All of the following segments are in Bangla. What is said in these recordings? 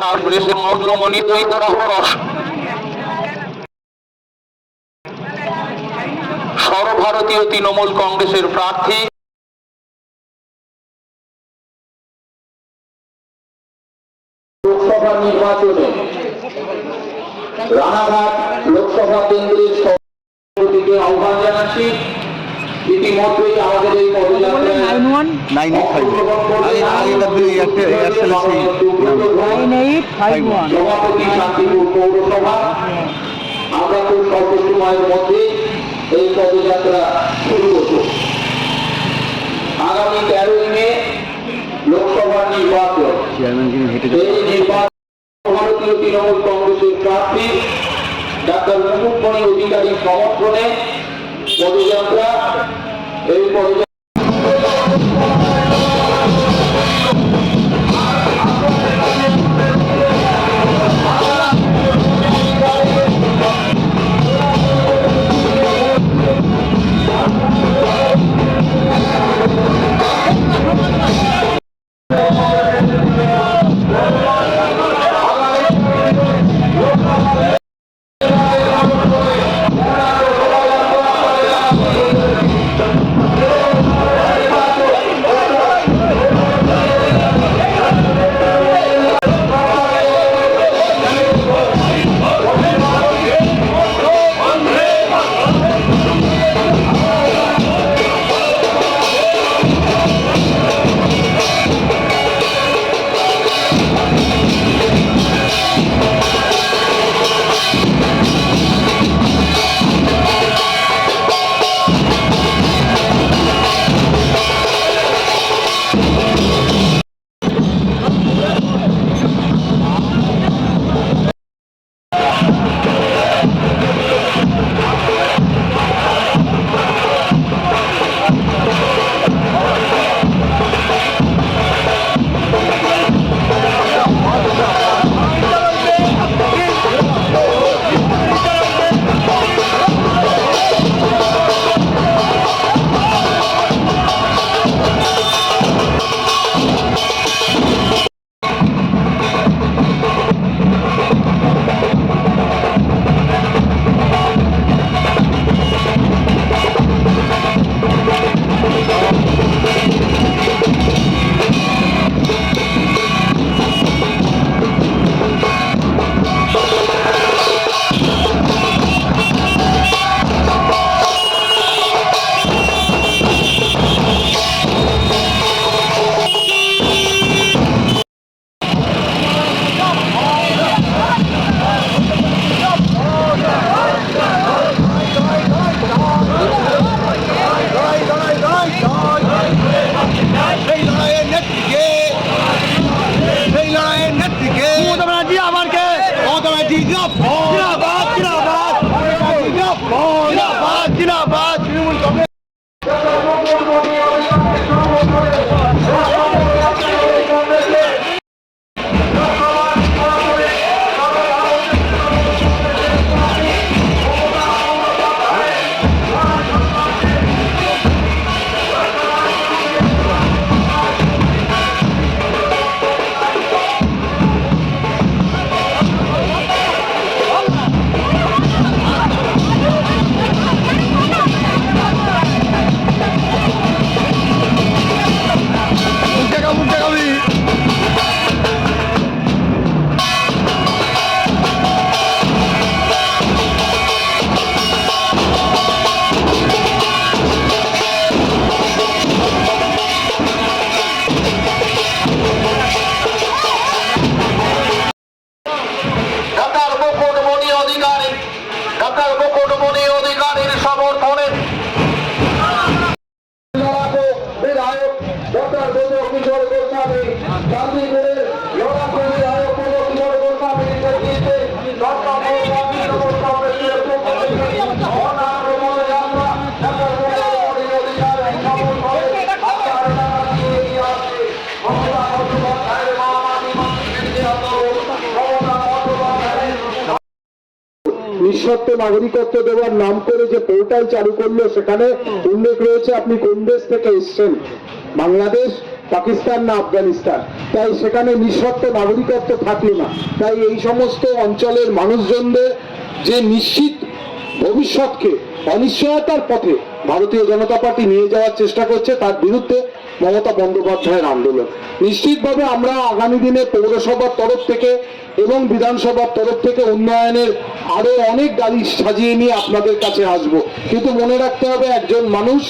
কংগ্রেসের মন্ত্রমণি সর্বভারতীয় তৃণমূল কংগ্রেসের প্রার্থী লোকসভা নির্বাচনে রানাঘাট লোকসভা কেন্দ্রের সভাপতিকে আহ্বান জানাচ্ছি। ইতিমধ্যেই আমাদের এই পদযাত্রায় সভাপতি শান্তিপুর পৌরসভা, আমরা খুব স্বল্প সময়ের মধ্যে এই পদযাত্রা শুরু হতো। আগামী 13ই মে লোকসভা নির্বাচন, এই নির্বাচন ভারতীয় তৃণমূল কংগ্রেসের প্রার্থী ডাক্তার মুকুটমণি অধিকারীর সমর্থনে পদযাত্রা। এই পদযাত্রা নিঃশর্ত নাগরিকত্ব দেওয়ার নাম করে যে পোর্টাল চালু করলো সেখানে উল্লেখ রয়েছে আপনি কোন দেশ থেকে এসেছেন। বাংলাদেশ পাকিস্তান না আফগানিস্তান, তাই সেখানে নিঃশর্ত নাগরিকত্ব থাকলো না। তাই এই সমস্ত অঞ্চলের মানুষজনদের যে নিশ্চিত ভবিষ্যৎকে অনিশ্চয়তার পথে ভারতীয় জনতা পার্টি নিয়ে যাওয়ার চেষ্টা করছে, তার বিরুদ্ধে মমতা বন্দ্যোপাধ্যায়ের আন্দোলন। নিশ্চিতভাবে আমরা আগামী দিনে পৌরসভার তরফ থেকে এবং বিধানসভার তরফ থেকে উন্নয়নের আরো অনেক গাড়ি সাজিয়ে নিয়ে আপনাদের কাছে আসব। কিন্তু মনে রাখতে হবে, একজন মানুষ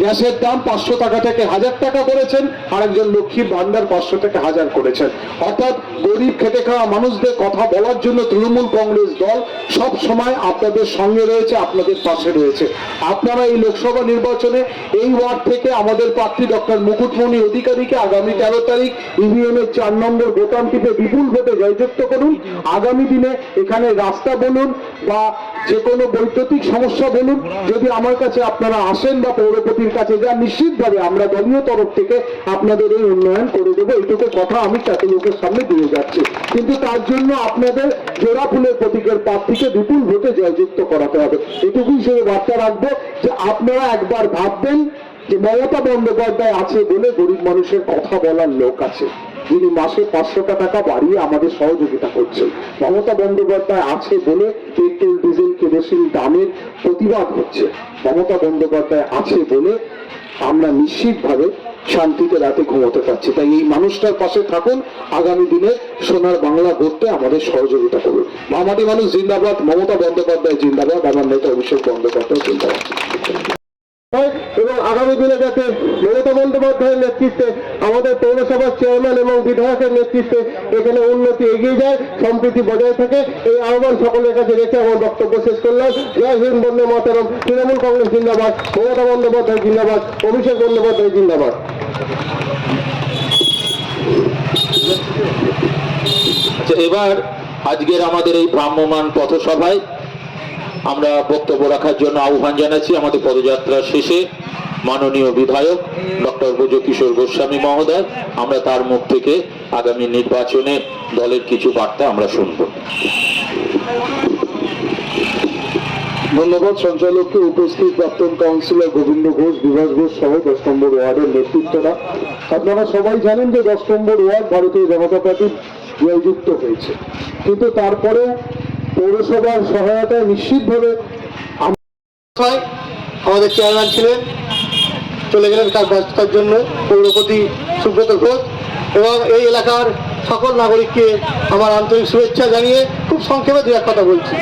গ্যাসের দাম 500 টাকা থেকে 1000 টাকা করেছেন, আর একজন লক্ষ্মীর ভান্ডার 500 থেকে 1000 করেছেন। অর্থাৎ গরিব খেটে খাওয়া মানুষদের কথা বলার জন্য তৃণমূল কংগ্রেস দল সব সময় আপনাদের সঙ্গে রয়েছে, আপনাদের পাশে রয়েছে। আপনারা এই লোকসভা নির্বাচনে এই ওয়ার্ড থেকে আমাদের প্রার্থী ডক্টর মুকুটমণি অধিকারীকে আগামী 13 তারিখ ইভিএমের 4 নম্বর বোতাম টিপে বিপুল ভোটে জয়যুক্ত করুন। আগামী দিনে এখানে রাস্তা বলুন বা যে কোনো বৈদ্যুতিক সমস্যা বলুন, যদি আমার কাছে আপনারা আসেন বা পৌরপতির কাছে যান, নিশ্চিতভাবে আমরা দলীয় তরফ থেকে আপনাদের এই উন্নয়ন করে দেবো। এইটুকু কথা আমি এত লোকের সামনে দিয়ে যাচ্ছি। কিন্তু তার জন্য আপনাদের জোড়া ফুলের প্রতীকের প্রার্থীকে বিপুল ভোটে জয়যুক্ত করাতে হবে। এটুকু হিসেবে বার্তা রাখবো যে আপনারা একবার ভাববেন যে মমতা বন্দ্যোপাধ্যায় আছে বলে গরিব মানুষের কথা বলার লোক আছে, যিনি মাসে 500 টাকা বাড়িয়ে আমাদের সহযোগিতা করছেন। মমতা বন্দ্যোপাধ্যায় আছে বলে পেট্রোল ডিজেল কেরোসিন দামের প্রতিবাদ হচ্ছে। মমতা বন্দ্যোপাধ্যায় আছে বলে আমরা নিশ্চিতভাবে শান্তিতে রাতে ঘুমোতে পারছি। তাই এই মানুষটার পাশে থাকুন, আগামী দিনে সোনার বাংলা গড়তে আমাদের সহযোগিতা করুন। মামাটি মানুষ জিন্দাবাদ, মমতা বন্দ্যোপাধ্যায় জিন্দাবাদ, আমার নেতা অভিষেক বন্দ্যোপাধ্যায় জিন্দাবাদ। এবং আগামী দিনে যাতে মমতা বন্দ্যোপাধ্যায়ের নেতৃত্বে আমাদের পৌরসভার চেয়ারম্যান এবং বিধায়কের নেতৃত্বে এখানে উন্নতি এগিয়ে যায়, সম্প্রীতি বজায় থাকে, এই আহ্বান সকলের কাছে রেখে আমার বক্তব্য শেষ করলাম। জয় হিন্দ, বন্দে মাতরম। তৃণমূল কংগ্রেস জিন্দাবাদ, মমতা বন্দ্যোপাধ্যায় জিন্দাবাদ, অভিষেক বন্দ্যোপাধ্যায় জিন্দাবাদ। এবার আজকের আমাদের এই ভ্রাম্যমাণ পথসভায় আমরা বক্তব্য রাখার জন্য আহ্বান জানাচ্ছি আমাদের পদযাত্রার শেষে মাননীয় বিধায়ক ডক্টর ব্রজকিশোর গোস্বামী মহোদয়। আমরা তার মুখ থেকে আগামী নির্বাচনে দলের কিছু বার্তা আমরা শুনব। ধন্যবাদ সঞ্চালককে, উপস্থিত প্রাক্তন কাউন্সিলর গোবিন্দ ঘোষ, বিভাস ঘোষ সহ 10 নম্বর ওয়ার্ডের নেতৃত্বরা। আপনারা সবাই জানেন যে 10 নম্বর ওয়ার্ড ভারতীয় জনতা পার্টি জয়যুক্ত হয়েছে, কিন্তু তারপরেও পৌরসভার সহায়তায় নিশ্চিতভাবে আমাদের চেয়ারম্যান ছিলেন, চলে গেলেন কাজ ব্যস্ততার জন্য, পৌরপতি সুব্রত ঘোষ, এবং এই এলাকার সকল নাগরিককে আমার আন্তরিক শুভেচ্ছা জানিয়ে খুব সংক্ষেপে দু এক কথা বলছি।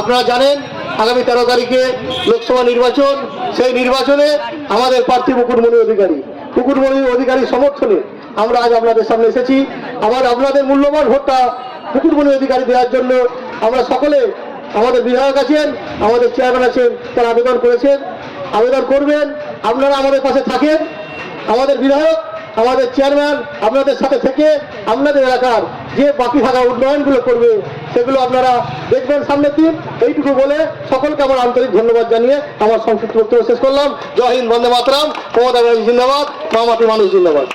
আপনারা জানেন আগামী 13 তারিখে লোকসভা নির্বাচন। সেই নির্বাচনে আমাদের প্রার্থী মুকুটমণি অধিকারীর সমর্থনে আমরা আজ আপনাদের সামনে এসেছি। আপনাদের মূল্যবান ভোটটা মুকুটমণি অধিকারী দেওয়ার জন্য আমরা সকলে, আমাদের বিধায়ক আছেন, আমাদের চেয়ারম্যান আছেন, তারা আবেদন করেছেন, আবেদন করবেন। আপনারা আমাদের পাশে থাকেন, আমাদের বিধায়ক, আমাদের চেয়ারম্যান আপনাদের সাথে থেকে আপনাদের এলাকার যে বাকি থাকা উন্নয়নগুলো করবে সেগুলো আপনারা দেখবেন সামনের দিন। এইটুকু বলে সকলকে আমার আন্তরিক ধন্যবাদ জানিয়ে আমার সংক্ষিপ্ত বক্তব্য শেষ করলাম। জয় হিন্দ, বন্দে মাতরম, মমতা ব্যানার্জি জিন্দাবাদ, মামাটি মানুষ জিন্দাবাদ।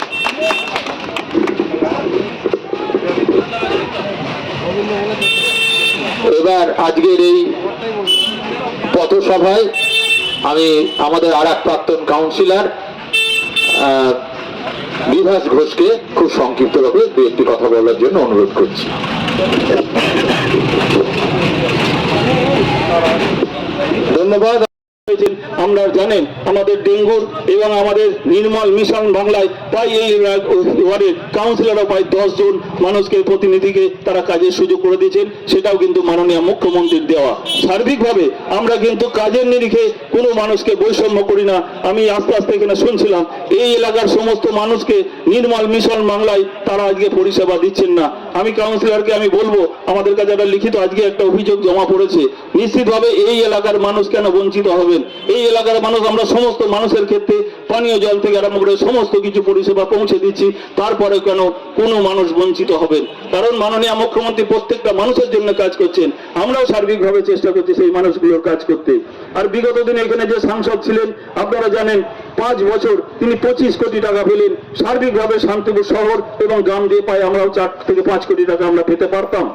এবার আজকের এই পথসভায় আমি আমাদের আর এক প্রাক্তন কাউন্সিলর বিভাস ঘোষকে খুব সংক্ষিপ্তভাবে দু একটি কথা বলার জন্য অনুরোধ করছি। ধন্যবাদ। আমরা জানেন আমাদের ডেঙ্গুর এবং আমাদের নির্মল মিশন বাংলায় প্রায় এই ওয়ার্ডের কাউন্সিলররা প্রায় 10 জন মানুষকে, প্রতিনিধিকে তারা কাজের সুযোগ করে দিয়েছেন, সেটাও কিন্তু মাননীয় মুখ্যমন্ত্রীর দেওয়া। সার্বিকভাবে আমরা কিন্তু কাজের নিরিখে কোনো মানুষকে বৈষম্য করি না। আমি আস্তে আস্তে এখানে শুনছিলাম এই এলাকার সমস্ত মানুষকে নির্মল মিশন বাংলায় তারা আজকে পরিষেবা দিচ্ছেন না। আমি কাউন্সিলরকে আমি বলবো, আমাদের কাছে একটা লিখিত আজকে একটা অভিযোগ জমা পড়েছে, নিশ্চিতভাবে এই এলাকার মানুষ কেন বঞ্চিত হবেন? এই এলাকার মানুষ, আমরা সমস্ত মানুষের ক্ষেত্রে পানীয় জল থেকে আরম্ভ করে সমস্ত কিছু পরিষেবা পৌঁছে দিচ্ছি, তারপরে কেন কোনো মানুষ বঞ্চিত হবেন? কারণ মাননীয় মুখ্যমন্ত্রী প্রত্যেকটা মানুষের জন্য কাজ করছেন, আমরাও সার্বিকভাবে চেষ্টা করছি সেই মানুষগুলোর কাজ করতে। আর বিগত দিনে এখানে যে সাংসদ ছিলেন আপনারা জানেন, 5 বছর তিনি 25 কোটি টাকা পেলেন। সার্বিকভাবে শান্তিপুর শহর এবং গ্রাম দিয়ে পাই আমরাও 4 থেকে 5 কোটি টাকা আমরা পেতে পারতাম।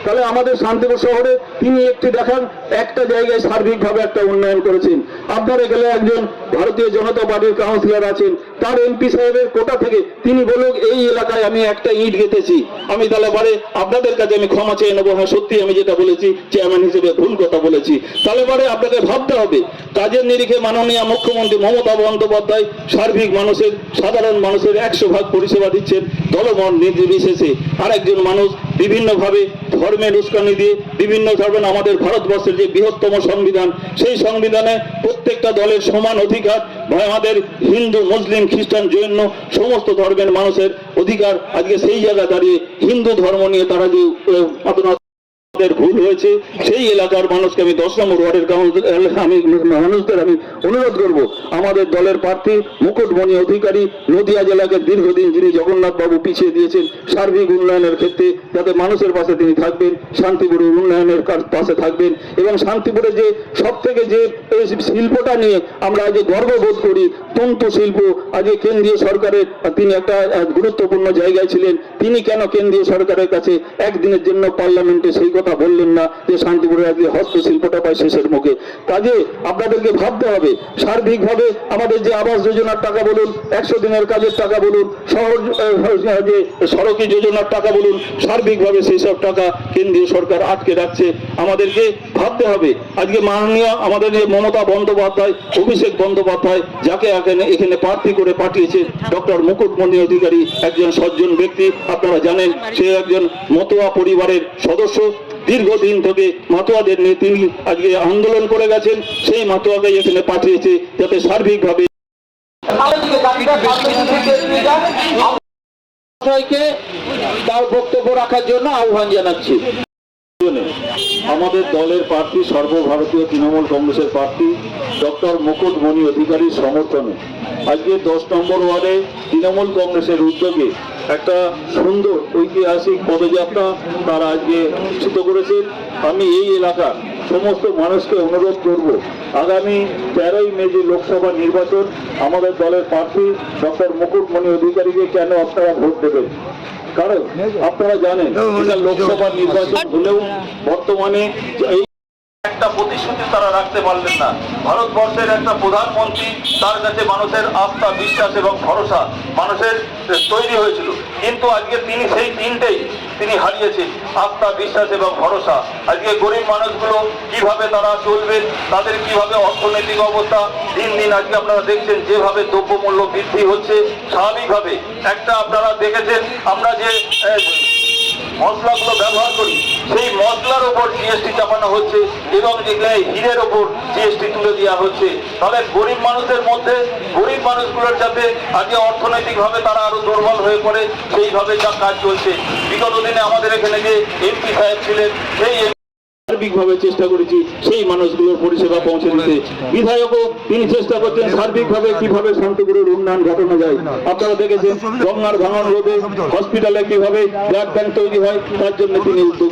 তাহলে আমাদের শান্তিপুর শহরে তিনি একটি দেখান একটা জায়গায় সার্বিকভাবে একটা উন্নয়ন করেছেন। আপনারা গেলে একজন ভারতীয় জনতা পার্টির কাউন্সিলর আছেন, তার এমপি সাহেবের কোটা থেকে তিনি বলুক এই এলাকায় আমি একটা ইট গেঁথেছি, আমি তাহলে পরে আপনাদের কাছে আমি ক্ষমা চেয়ে নেবো, হ্যাঁ সত্যি আমি যেটা বলেছি চেয়ারম্যান হিসেবে ভুল কথা বলেছি। তাহলে পরে আপনাকে ভাবতে হবে কাজের নিরিখে মাননীয় মুখ্যমন্ত্রী মমতা বন্দ্যোপাধ্যায় সার্বিক মানুষের, সাধারণ মানুষের 100% পরিষেবা দিচ্ছেন দলমত নির্বিশেষে। আর একজন মানুষ বিভিন্নভাবে ধর্মের উস্কানি দিয়ে বিভিন্ন ধর্মের, আমাদের ভারতবর্ষের যে বৃহত্তম সংবিধান, সেই সংবিধানে প্রত্যেকটা দলের সমান অধিকার, আমাদের হিন্দু মুসলিম খ্রিস্টান জৈন সমস্ত ধর্মের মানুষের অধিকার। আজকে সেই জায়গা দাঁড়িয়ে হিন্দু ধর্ম নিয়ে তারা যে ভুল হয়েছে, সেই এলাকার মানুষকে আমি 10 নম্বর ওয়ার্ডের মানুষদের আমি অনুরোধ করব, আমাদের দলের প্রার্থী মুকুটমণি অধিকারী নদিয়া জেলাকে দীর্ঘদিন যিনি জগন্নাথ বাবু পিছিয়ে দিয়েছেন সার্বিক উন্নয়নের ক্ষেত্রে, যাতে মানুষের পাশে তিনি থাকবেন, শান্তিপুরের উন্নয়নের পাশে থাকবেন। এবং শান্তিপুরে যে সব থেকে যে শিল্পটা নিয়ে আমরা আজ গর্ববোধ করি, তন্তু শিল্প, আজ কেন্দ্রীয় সরকারের তিনি একটা গুরুত্বপূর্ণ জায়গায় ছিলেন, তিনি কেন কেন্দ্রীয় সরকারের কাছে একদিনের জন্য পার্লামেন্টে সেই কথা বললেন না যে শান্তিপুরের আজকে হস্তশিল্পটা পায় শেষের মুখে? কাজে আপনাদেরকে ভাবতে হবে সার্বিকভাবে আমাদের যে আবাস যোজনার টাকা বলুন, 100 দিনের কাজের টাকা বলুন, শহর যে সড়কি যোজনার টাকা বলুন, সার্বিকভাবে সেই সব টাকা কেন্দ্রীয় সরকার আটকে রাখছে। আমাদেরকে ভাবতে হবে আজকে মাননীয় আমাদের যে মমতা বন্দ্যোপাধ্যায়, অভিষেক বন্দ্যোপাধ্যায় যাকে এখানে প্রার্থী করে পাঠিয়েছে, ডক্টর মুকুটমণি অধিকারী একজন সজ্জন ব্যক্তি, আপনারা জানেন সে একজন মতুয়া পরিবারের সদস্য, দীর্ঘদিন থেকে মাতুয়াদের নিয়ে তিনি আজকে আন্দোলন করে গেছেন, সেই মাতুয়াকে এখানে পাঠিয়েছে যাতে সার্বিকভাবে তার বক্তব্য রাখার জন্য আহ্বান জানাচ্ছি। আমাদের দলের প্রার্থী সর্বভারতীয় তৃণমূল কংগ্রেসের প্রার্থী ডক্টর মুকুটমণি অধিকারীর সমর্থনে আজকে 10 নম্বর ওয়ার্ডে তৃণমূল কংগ্রেসের উদ্যোগে একটা সুন্দর ঐতিহাসিক পদযাত্রা তারা আজকে অনুষ্ঠিত করেছেন। আমি এই এলাকার সমস্ত মানুষকে অনুরোধ করব, আগামী 13ই মে যে লোকসভা নির্বাচন, আমাদের দলের প্রার্থী ডক্টর মুকুটমণি অধিকারীকে কেন আপনারা ভোট দেবেন। কারণ আপনারা জানেন এটা লোকসভা নির্বাচন হলেও বর্তমানে এই একটা প্রতিশ্রুতি তারা রাখতে পারলেন না। ভারতবর্ষের একটা প্রধানমন্ত্রী, তার কাছে মানুষের আস্থা, বিশ্বাস এবং ভরসা মানুষের তৈরি হয়েছিল, কিন্তু আজকে তিনি সেই তিনটেই তিনি হারিয়েছেন, আস্থা, বিশ্বাস এবং ভরসা। আজকে গরিব মানুষগুলো কিভাবে তারা চলবে, তাদের কিভাবে অর্থনৈতিক অবস্থা দিন দিন আজকে আপনারা দেখছেন যেভাবে দ্রব্যমূল্য বৃদ্ধি হচ্ছে, স্বাভাবিকভাবে একটা আপনারা দেখেছেন আমরা যে মশলাগুলো ব্যবহার করি সেই মশলার ওপর জিএসটি চাপানো হচ্ছে এবং যেখানে হীরের ওপর জিএসটি তুলে দেওয়া হচ্ছে। তাহলে গরিব মানুষের মধ্যে, গরিব মানুষগুলোর যাতে আজকে অর্থনৈতিকভাবে তারা আরো দুর্বল হয়ে পড়ে সেইভাবে যা কাজ চলছে। বিগত দিনে আমাদের এখানে যে এমপি সাহেব ছিলেন, সেই সার্বিকভাবে চেষ্টা করেছি সেই মানুষগুলোর পরিষেবা পৌঁছে দিতে। বিধায়কও তিনি চেষ্টা করছেন সার্বিকভাবে কিভাবে শান্তিপুরের উন্নয়ন ঘটানো যায়। আপনারা দেখেছেন গঙ্গার ভাঙন রোডে হসপিটালে কিভাবে ব্লাড ব্যাংক তৈরি হয়, তার জন্য তিনি উদ্যোগ